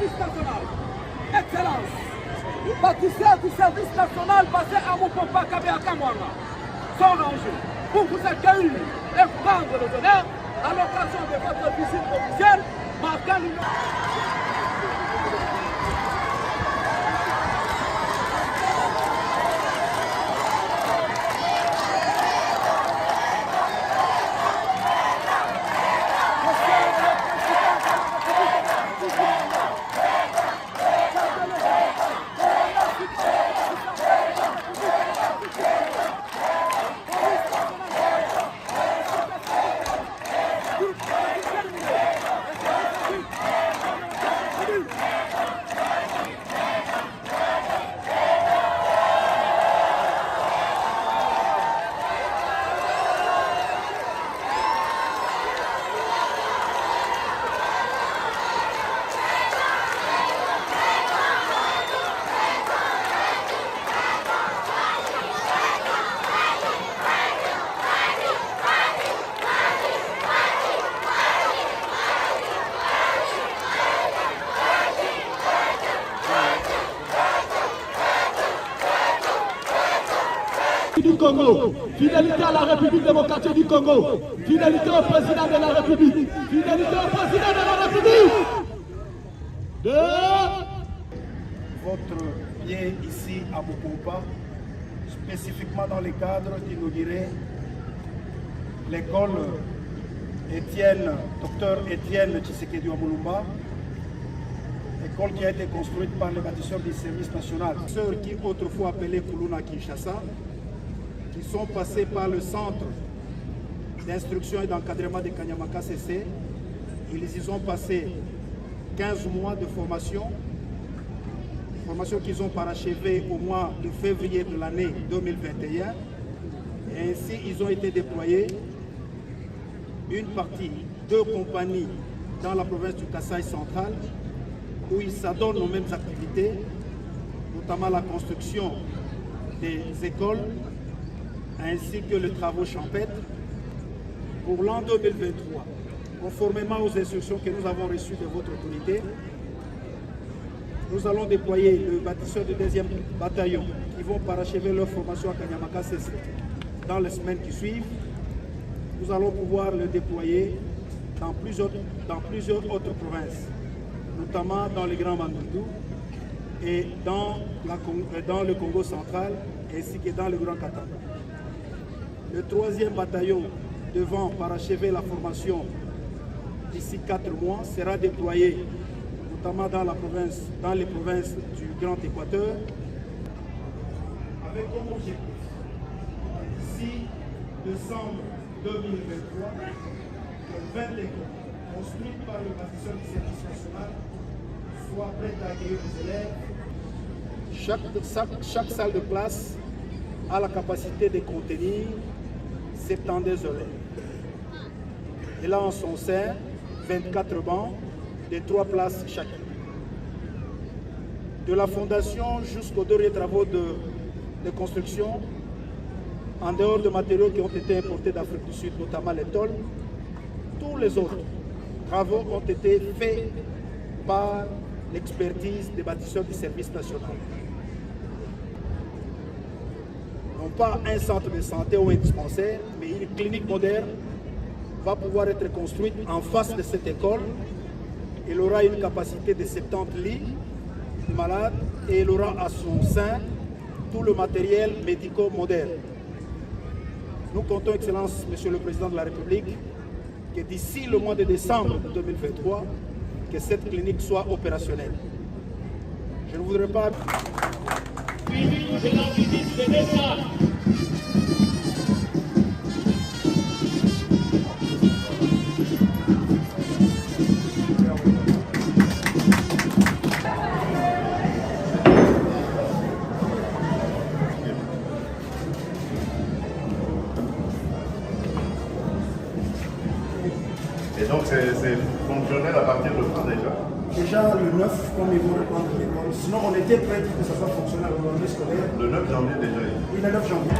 service national. Excellence. Bâtisseurs du service national basé à Mopompa Kabea Kamwanga sont rangés pour vous accueillir et prendre le honneur à l'occasion de votre visite officielle marquant une... Du Congo, fidélité à la République démocratique du Congo, fidélité au président de la République, fidélité au président de la République. Votre bien ici à Mopompa, spécifiquement dans le cadre d'inaugurer l'école Dr Étienne Tshisekedi Omulumba, école qui a été construite par les bâtisseurs du service national, ceux qui autrefois appelés Kuluna Kinshasa, qui sont passés par le centre d'instruction et d'encadrement de Kanyamaka CC. Ils y ont passé 15 mois de formation qu'ils ont parachevée au mois de février de l'année 2021. Et ainsi, ils ont été déployés, une partie, 2 compagnies dans la province du Kasaï central, où ils s'adonnent aux mêmes activités, notamment la construction des écoles, ainsi que les travaux champêtres. Pour l'an 2023, conformément aux instructions que nous avons reçues de votre autorité, nous allons déployer le bâtisseur du 2e bataillon qui vont parachever leur formation à Kanyamaka CC dans les semaines qui suivent. Nous allons pouvoir le déployer dans plusieurs autres provinces, notamment dans le Grand Bandundu et dans le Congo central, ainsi que dans le Grand Katanga. Le 3e bataillon devant parachever la formation d'ici 4 mois sera déployé notamment dans les provinces du Grand Équateur, avec comme objectif, d'ici décembre 2023, que 20 écoles construites par le bâtisseur du service national soient prêtes à accueillir les élèves. Chaque salle de classe a la capacité de contenir 72 élèves. Et là, en son sein, 24 bancs de 3 places chacun. De la fondation jusqu'aux derniers travaux de construction, en dehors de matériaux qui ont été importés d'Afrique du Sud, notamment les tôles, tous les autres travaux ont été faits par l'expertise des bâtisseurs du service national. Non pas un centre de santé ou un dispensaire, mais une clinique moderne va pouvoir être construite en face de cette école. Elle aura une capacité de 70 lits de malades et elle aura à son sein tout le matériel médico-moderne. Nous comptons, Excellence, Monsieur le Président de la République, que d'ici le mois de décembre 2023, que cette clinique soit opérationnelle. Je ne voudrais pas... Et donc c'est fonctionnel à partir de quand déjà? Déjà le 9, comme ils vont reprendre l'école. Sinon on était prêts que ça soit fonctionnel au l'année scolaire. Le 9 janvier déjà. Oui, le 9 janvier.